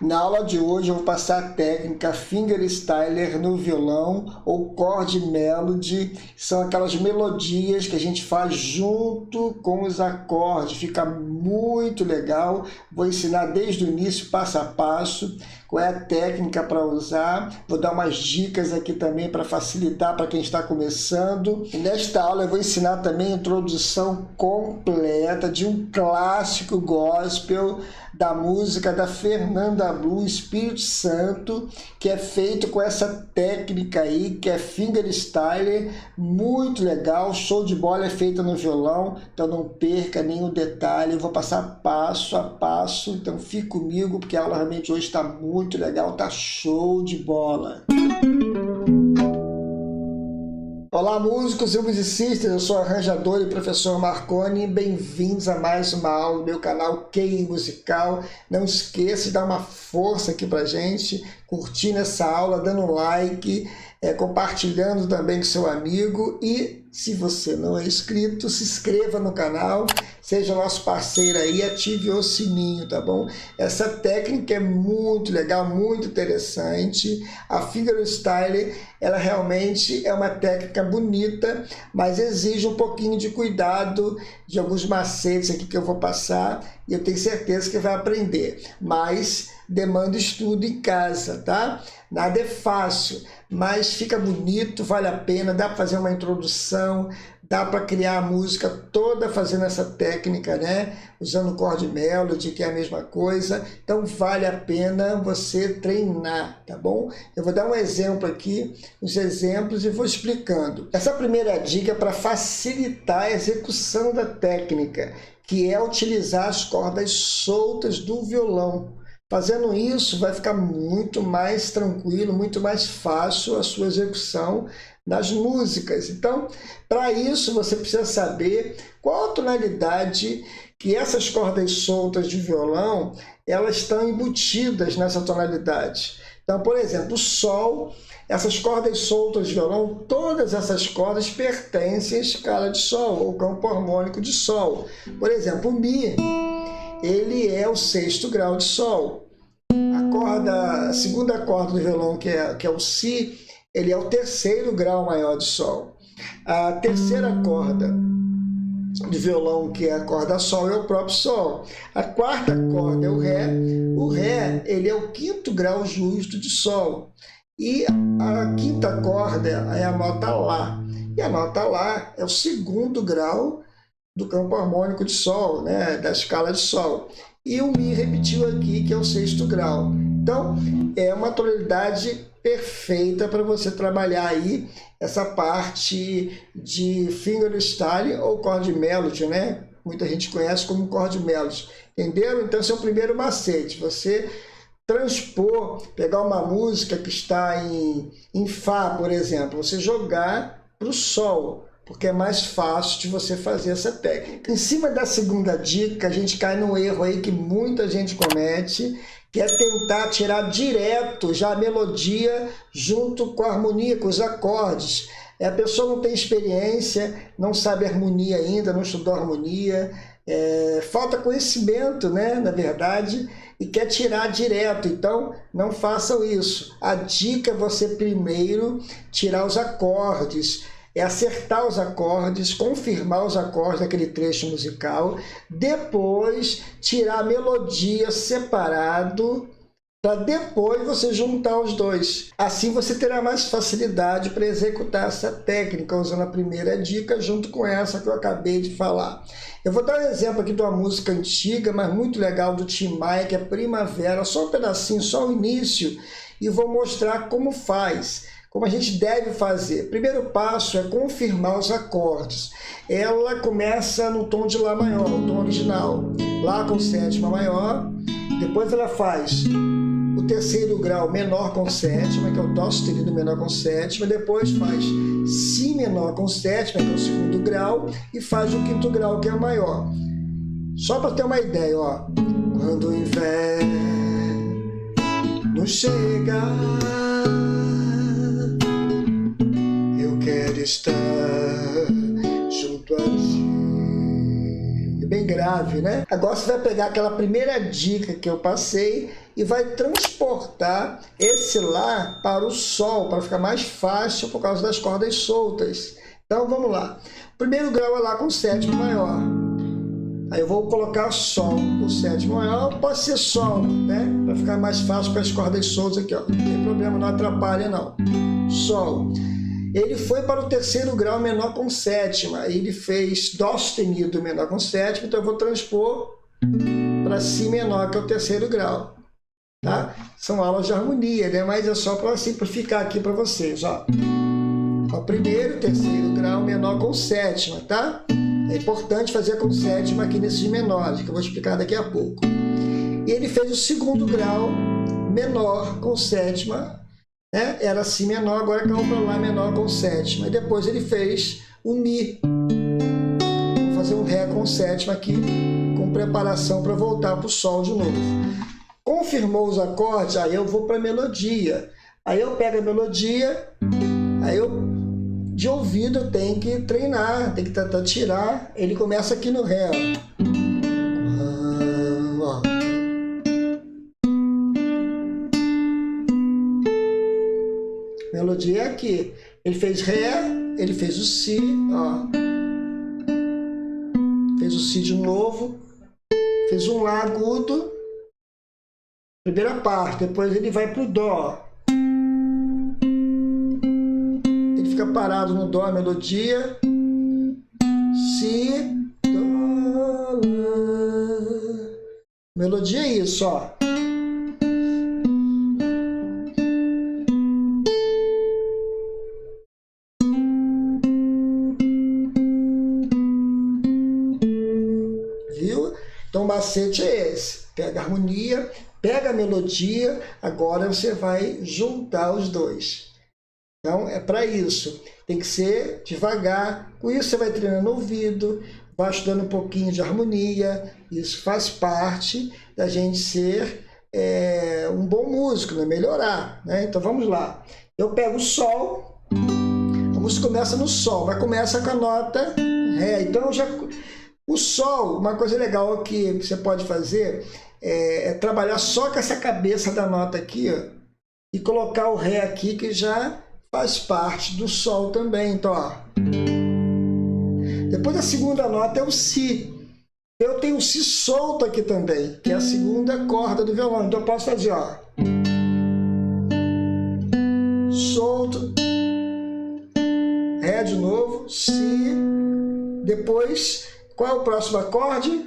Na aula de hoje eu vou passar a técnica fingerstyler no violão ou chord melody. São aquelas melodias que a gente faz junto com os acordes, fica muito legal. Vou ensinar desde o início, passo a passo, qual é a técnica para usar. Vou dar umas dicas aqui também para facilitar para quem está começando. E nesta aula eu vou ensinar também a introdução completa de um clássico gospel da música da Fernanda Blu, Espírito Santo, que é feito com essa técnica aí, que é fingerstyler, muito legal, show de bola, é feita no violão, então não perca nenhum detalhe, eu vou passar passo a passo, então fique comigo, porque a aula realmente hoje está muito legal, tá show de bola. Olá músicos e musicistas, eu sou o arranjador e professor Marconi, bem-vindos a mais uma aula do meu canal QI Musical. Não esqueça de dar uma força aqui pra gente, curtindo essa aula, dando um like, compartilhando também com seu amigo e se você não é inscrito, se inscreva no canal, seja nosso parceiro aí, ative o sininho, tá bom? Essa técnica é muito legal, muito interessante. A fingerstyler, ela realmente é uma técnica bonita, mas exige um pouquinho de cuidado, de alguns macetes aqui que eu vou passar e eu tenho certeza que vai aprender, mas demanda estudo em casa, tá? Nada é fácil, mas fica bonito, vale a pena, dá para fazer uma introdução, dá para criar a música toda fazendo essa técnica, né? Usando chord melody, que é a mesma coisa, então vale a pena você treinar, tá bom? Eu vou dar um exemplo aqui, os exemplos e vou explicando. Essa primeira dica é para facilitar a execução da técnica, que é utilizar as cordas soltas do violão. Fazendo isso, vai ficar muito mais tranquilo, muito mais fácil a sua execução nas músicas. Então, para isso, você precisa saber qual a tonalidade que essas cordas soltas de violão, elas estão embutidas nessa tonalidade. Então, por exemplo, o Sol, essas cordas soltas de violão, todas essas cordas pertencem à escala de Sol, ou campo harmônico de Sol. Por exemplo, o Mi, ele é o 6º grau de Sol. A segunda corda do violão, que é o Si, ele é o 3º grau maior de Sol. A terceira corda de violão, que é a corda Sol, é o próprio Sol. A quarta corda é o Ré. O Ré, ele é o 5º grau justo de Sol. E a quinta corda é a nota Lá. E a nota Lá é o 2º grau do campo harmônico de Sol, né, da escala de Sol. E o Mi repetiu aqui, que é o 6º grau. Então, é uma tonalidade perfeita para você trabalhar aí essa parte de fingerstyle ou chord melody, né? Muita gente conhece como chord melody. Entenderam? Então, esse é o primeiro macete. Você transpor, pegar uma música que está em Fá, por exemplo, você jogar para o Sol, porque é mais fácil de você fazer essa técnica. Em cima da segunda dica, a gente cai num erro aí que muita gente comete, que é tentar tirar direto já a melodia junto com a harmonia, com os acordes. A pessoa não tem experiência, não sabe harmonia ainda, não estudou harmonia, falta conhecimento, né, na verdade, e quer tirar direto, então não façam isso. A dica é você primeiro tirar os acordes, é acertar os acordes, confirmar os acordes daquele trecho musical, depois tirar a melodia separado, para depois você juntar os dois. Assim você terá mais facilidade para executar essa técnica, usando a primeira dica junto com essa que eu acabei de falar. Eu vou dar um exemplo aqui de uma música antiga, mas muito legal, do Tim Maia, que é Primavera, só um pedacinho, só o início, e vou mostrar como faz. Como a gente deve fazer. O primeiro passo é confirmar os acordes. Ela começa no tom de Lá maior, no tom original. Lá com sétima maior. Depois ela faz o 3º grau menor com sétima, que é o Dó sustenido menor com sétima. Depois faz Si menor com sétima, que é o 2º grau. E faz o 5º grau, que é o maior. Só para ter uma ideia, ó. Quando o inverno chega, quero estar junto a ti. É bem grave, né? Agora você vai pegar aquela primeira dica que eu passei e vai transportar esse Lá para o Sol, para ficar mais fácil por causa das cordas soltas. Então vamos lá. O primeiro grau é Lá com sétima maior. Aí eu vou colocar Sol com sétima maior, pode ser Sol, né? Para ficar mais fácil para as cordas soltas aqui, ó. Não tem problema, não atrapalha não. Sol. Ele foi para o terceiro grau menor com sétima. Ele fez Dó sustenido menor com sétima, então eu vou transpor para Si menor, que é o terceiro grau. Tá? São aulas de harmonia, né? Mas é só para simplificar aqui para vocês, ó. O primeiro, terceiro grau menor com sétima, tá? É importante fazer com sétima aqui nesses menores, que eu vou explicar daqui a pouco. E ele fez o segundo grau menor com sétima, né? Era Si menor, agora caiu para Lá menor com sétima. E depois ele fez o Mi. Vou fazer um Ré com sétima aqui, com preparação para voltar para o Sol de novo. Confirmou os acordes, aí eu vou para a melodia. Aí eu pego a melodia, aí eu, de ouvido, eu tenho que treinar, tem que tentar tirar. Ele começa aqui no Ré, ó. Melodia é aqui. Ele fez Ré, ele fez o Si, ó. Fez o Si de novo, fez um Lá agudo, primeira parte, depois ele vai para o Dó. Ele fica parado no Dó, a melodia. Si, Dó, Lá. Melodia é isso, ó. Viu? Então o macete é esse. Pega a harmonia, pega a melodia, agora você vai juntar os dois. Então é para isso. Tem que ser devagar. Com isso você vai treinando o ouvido, vai estudando um pouquinho de harmonia. Isso faz parte da gente ser um bom músico, né? Melhorar, né? Então vamos lá. Eu pego o Sol, a música começa no Sol, mas começa com a nota Ré. Então o Sol, uma coisa legal que você pode fazer é trabalhar só com essa cabeça da nota aqui, ó, e colocar o Ré aqui, que já faz parte do Sol também. Então, ó. Depois a segunda nota é o Si. Eu tenho o Si solto aqui também, que é a segunda corda do violão. Então eu posso fazer, ó. Solto. Ré de novo. Si. Depois, qual é o próximo acorde?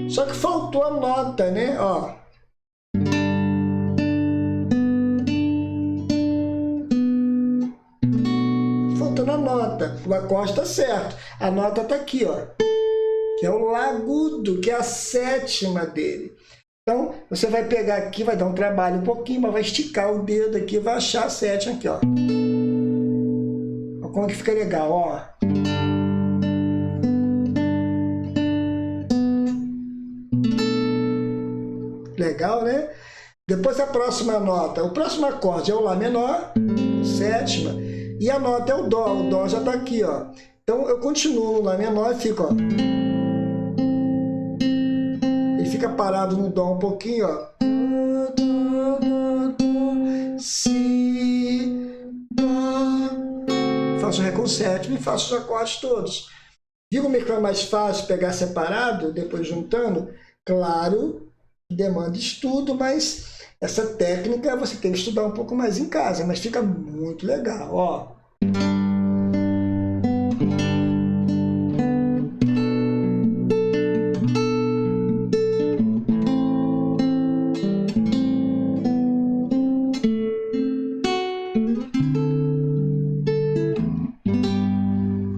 Só que faltou a nota, né? Ó. Faltando a nota. O acorde está certo. A nota está aqui, ó. Que é o Lá agudo, que é a sétima dele. Então, você vai pegar aqui, vai dar um trabalho um pouquinho, mas vai esticar o dedo aqui, vai achar a sétima aqui, ó. Olha como que fica legal, ó. Legal, né? Depois a próxima nota, o próximo acorde é o Lá menor, sétima, e a nota é o Dó já está aqui, ó. Então eu continuo no Lá menor e fico, ó. Ele fica parado no Dó um pouquinho, ó. Si, Dó. Faço o Ré com sétima e faço os acordes todos. Viu como é que foi mais fácil pegar separado, depois juntando? Claro, demanda estudo, mas essa técnica você tem que estudar um pouco mais em casa, mas fica muito legal, ó.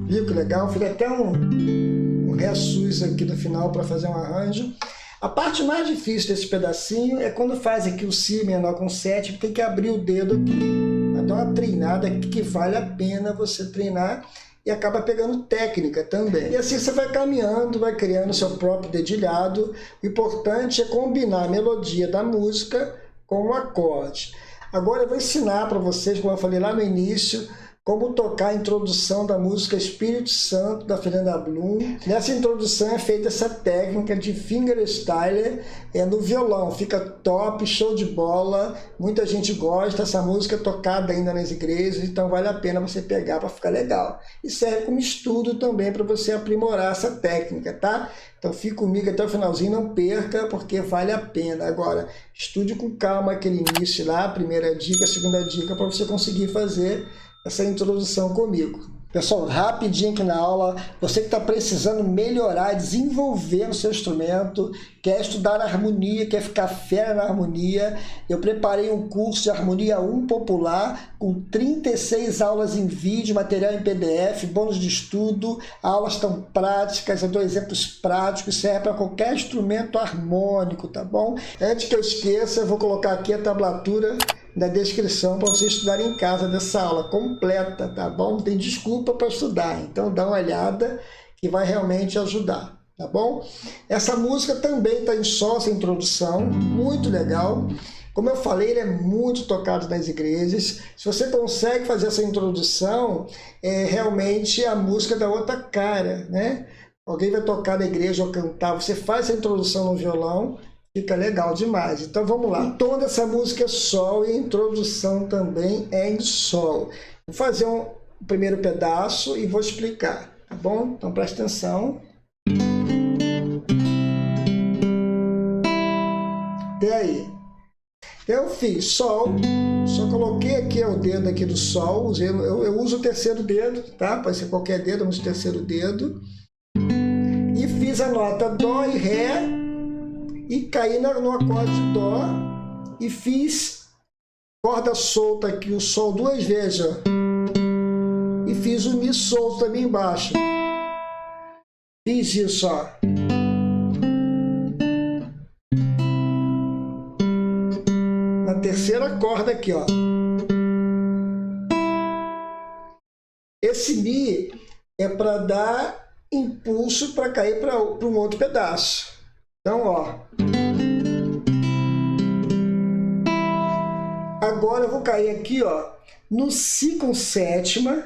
Viu que legal? Fica até um Ré sus aqui no final para fazer um arranjo. A parte mais difícil desse pedacinho é quando faz aqui o Si menor com sétima, tem que abrir o dedo aqui. Vai dar uma treinada aqui que vale a pena você treinar e acaba pegando técnica também. E assim você vai caminhando, vai criando seu próprio dedilhado. O importante é combinar a melodia da música com o acorde. Agora eu vou ensinar para vocês, como eu falei lá no início, como tocar a introdução da música Espírito Santo, da Fernanda Bloom. Nessa introdução é feita essa técnica de fingerstyle no violão. Fica top, show de bola, muita gente gosta. Essa música é tocada ainda nas igrejas, então vale a pena você pegar para ficar legal. E serve como estudo também para você aprimorar essa técnica, tá? Então fique comigo até o finalzinho, não perca, porque vale a pena. Agora, estude com calma aquele início lá, a primeira dica, a segunda dica, para você conseguir fazer essa introdução comigo. Pessoal, rapidinho aqui na aula, você que está precisando melhorar, desenvolver no seu instrumento, quer estudar harmonia, quer ficar fera na harmonia, eu preparei um curso de Harmonia 1 Popular com 36 aulas em vídeo, material em PDF, bônus de estudo, aulas tão práticas, eu dou exemplos práticos, serve para qualquer instrumento harmônico, tá bom? Antes que eu esqueça, eu vou colocar aqui a tablatura na descrição para você estudar em casa dessa aula completa, tá bom? Não tem desculpa para estudar, então dá uma olhada que vai realmente ajudar, tá bom? Essa música também está em sol, essa introdução, muito legal. Como eu falei, ele é muito tocado nas igrejas. Se você consegue fazer essa introdução, realmente a música dá outra cara, né? Alguém vai tocar na igreja ou cantar, você faz essa introdução no violão, fica legal demais. Então vamos lá. O tom dessa música é sol e a introdução também é em sol. Vou fazer um primeiro pedaço e vou explicar, tá bom? Então presta atenção. Até aí. Eu fiz sol, só coloquei aqui o dedo aqui do sol, eu uso o terceiro dedo, tá? Pode ser qualquer dedo, eu uso o terceiro dedo. E fiz a nota dó e ré. E caí no acorde de dó e fiz corda solta aqui, o sol duas vezes, ó. E fiz o mi solto também embaixo. Fiz isso, ó. Na terceira corda aqui, ó. Esse mi é para dar impulso para cair para um outro pedaço. Então, ó. Agora eu vou cair aqui, ó, no si com sétima,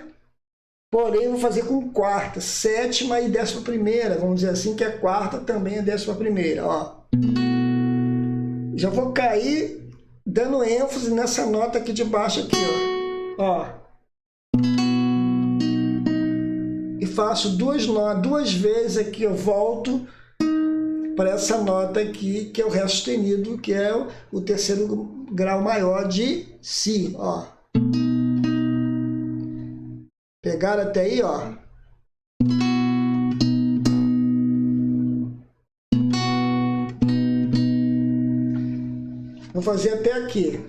porém eu vou fazer com quarta, sétima e décima primeira, vamos dizer assim, que a quarta também é décima primeira, ó. Já vou cair dando ênfase nessa nota aqui de baixo aqui, ó. E faço duas vezes aqui, eu volto para essa nota aqui, que é o Ré sustenido, que é o terceiro grau maior de Si, ó. Pegaram até aí, ó. Vou fazer até aqui.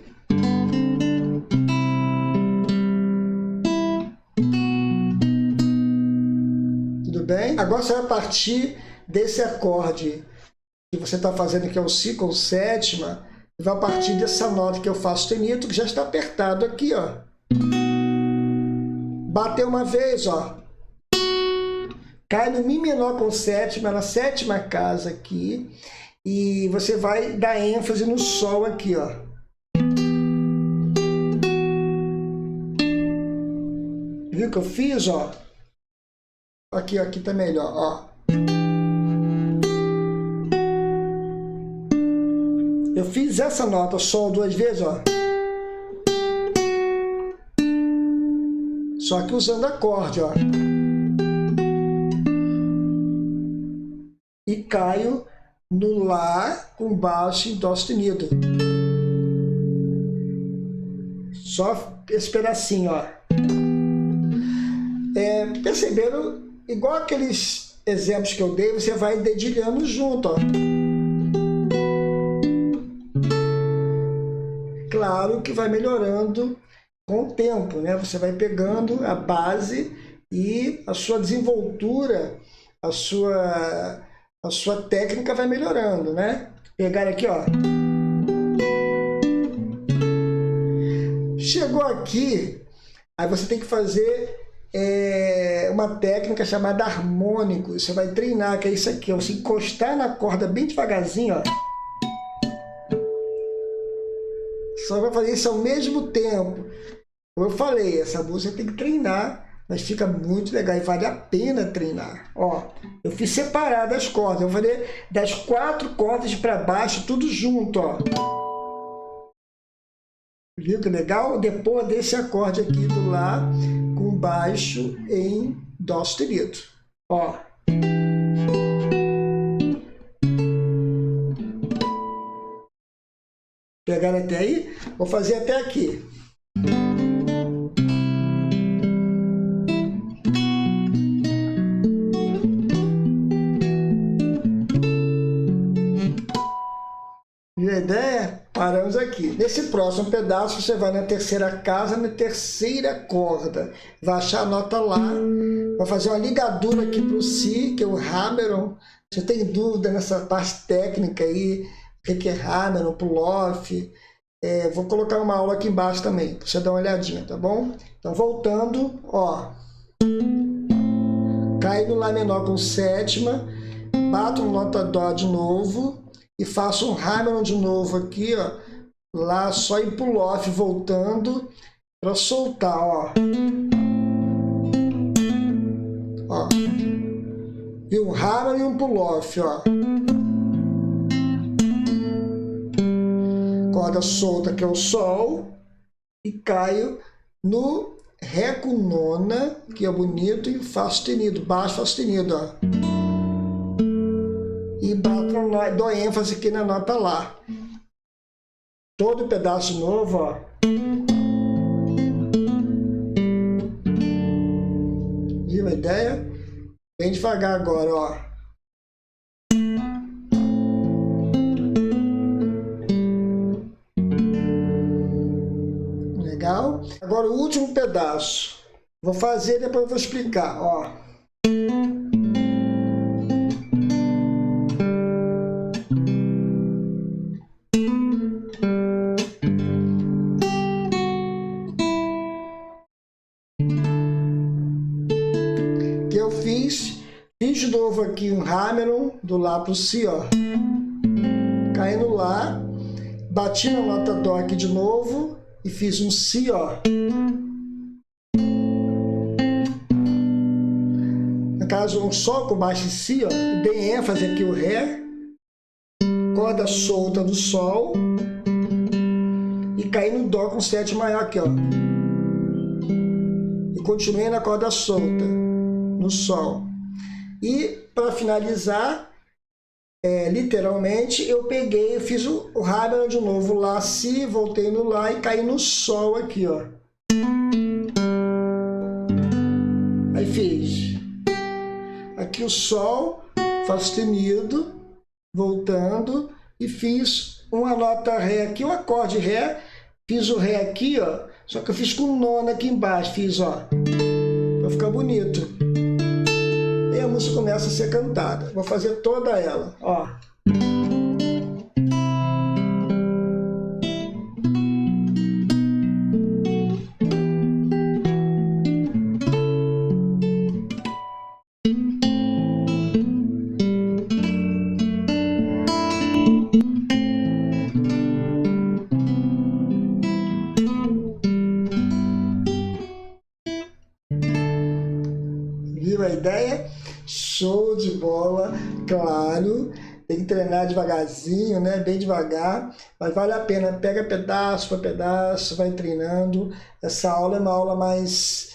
Tudo bem? Agora você vai partir desse acorde que você está fazendo, que é o Si com sétima, vai partir dessa nota que eu faço sustenido, que já está apertado aqui, ó. Bateu uma vez, ó. Cai no Mi menor com sétima, na sétima casa aqui, e você vai dar ênfase no Sol aqui, ó. Viu o que eu fiz, ó? Aqui tá melhor, ó. Eu fiz essa nota Sol duas vezes, ó. Só que usando acorde, ó. E caio no Lá com baixo em Dó sustenido. Só esse pedacinho, ó. Perceberam? Igual aqueles exemplos que eu dei, você vai dedilhando junto, ó. Claro que vai melhorando com o tempo, né? Você vai pegando a base e a sua desenvoltura, a sua técnica vai melhorando, né? Pegar aqui, ó. Chegou aqui, aí você tem que fazer uma técnica chamada harmônico. Você vai treinar, que é isso aqui, ó. Você encostar na corda bem devagarzinho, ó. Só vai fazer isso ao mesmo tempo. Como eu falei, essa música tem que treinar, mas fica muito legal e vale a pena treinar. Ó, eu fiz separado as cordas, eu vou fazer das 4 cordas para baixo, tudo junto, ó. Viu que legal? Depois desse acorde aqui do Lá com baixo em Dó sustenido. Ó. Pegaram até aí? Vou fazer até aqui. Viu a ideia? Paramos aqui. Nesse próximo pedaço, você vai na terceira casa, na terceira corda. Vai achar a nota Lá. Vai fazer uma ligadura aqui para o Si, que é o Hammeron. Você tem dúvida nessa parte técnica aí, o que é Hammeron, pull-off? Vou colocar uma aula aqui embaixo também, para você dar uma olhadinha, tá bom? Então, voltando, ó. Cai no Lá menor com sétima, bato no nota Dó de novo e faço um Hammeron de novo aqui, ó. Lá só em pull-off, voltando para soltar, ó. Ó. E um Hammeron e um pull-off, ó. Corda solta, que é o Sol, e caio no Ré com nona, que é bonito, e Fá sustenido, baixo Fá sustenido, ó. E bato, dou ênfase aqui na nota Lá. Todo pedaço novo, ó. Viu a ideia? Bem devagar agora, ó. Legal? Agora o último pedaço. Vou fazer, depois eu vou explicar, ó. Que eu fiz de novo aqui um Hammeron do Lá pro Si, ó. Caindo Lá, bati na nota Dó aqui de novo e fiz um Si, ó. No caso, um Sol com baixo em Si, ó. Dei ênfase aqui o Ré, corda solta do Sol e caí no Dó com sétima maior aqui, ó. E continuei na corda solta no Sol. E para finalizar, literalmente, eu peguei, eu fiz o Hammeron de novo, Lá, Si, voltei no Lá e caí no Sol aqui, ó. Aí fiz aqui o Sol, Fá sustenido, voltando, e fiz uma nota Ré aqui, um acorde Ré, fiz o Ré aqui, ó, só que eu fiz com nona aqui embaixo, fiz, ó, pra ficar bonito. E a música começa a ser cantada. Vou fazer toda ela, ó. Viu a ideia? Show de bola, claro, tem que treinar devagarzinho, né? Bem devagar, mas vale a pena, pega pedaço para pedaço, vai treinando. Essa aula é uma aula mais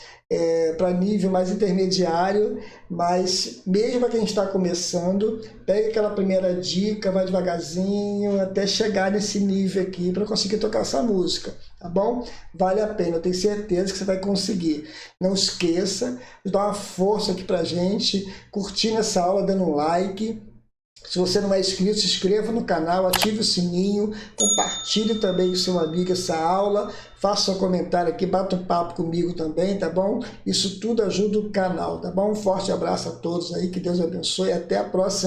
para nível mais intermediário, mas mesmo para quem está começando, pega aquela primeira dica, vai devagarzinho até chegar nesse nível aqui para conseguir tocar essa música, tá bom? Vale a pena, eu tenho certeza que você vai conseguir. Não esqueça de dar uma força aqui pra gente, curtindo essa aula, dando um like. Se você não é inscrito, se inscreva no canal, ative o sininho, compartilhe também com seu amigo essa aula, faça um comentário aqui, bata um papo comigo também, tá bom? Isso tudo ajuda o canal, tá bom? Um forte abraço a todos aí, que Deus abençoe, até a próxima.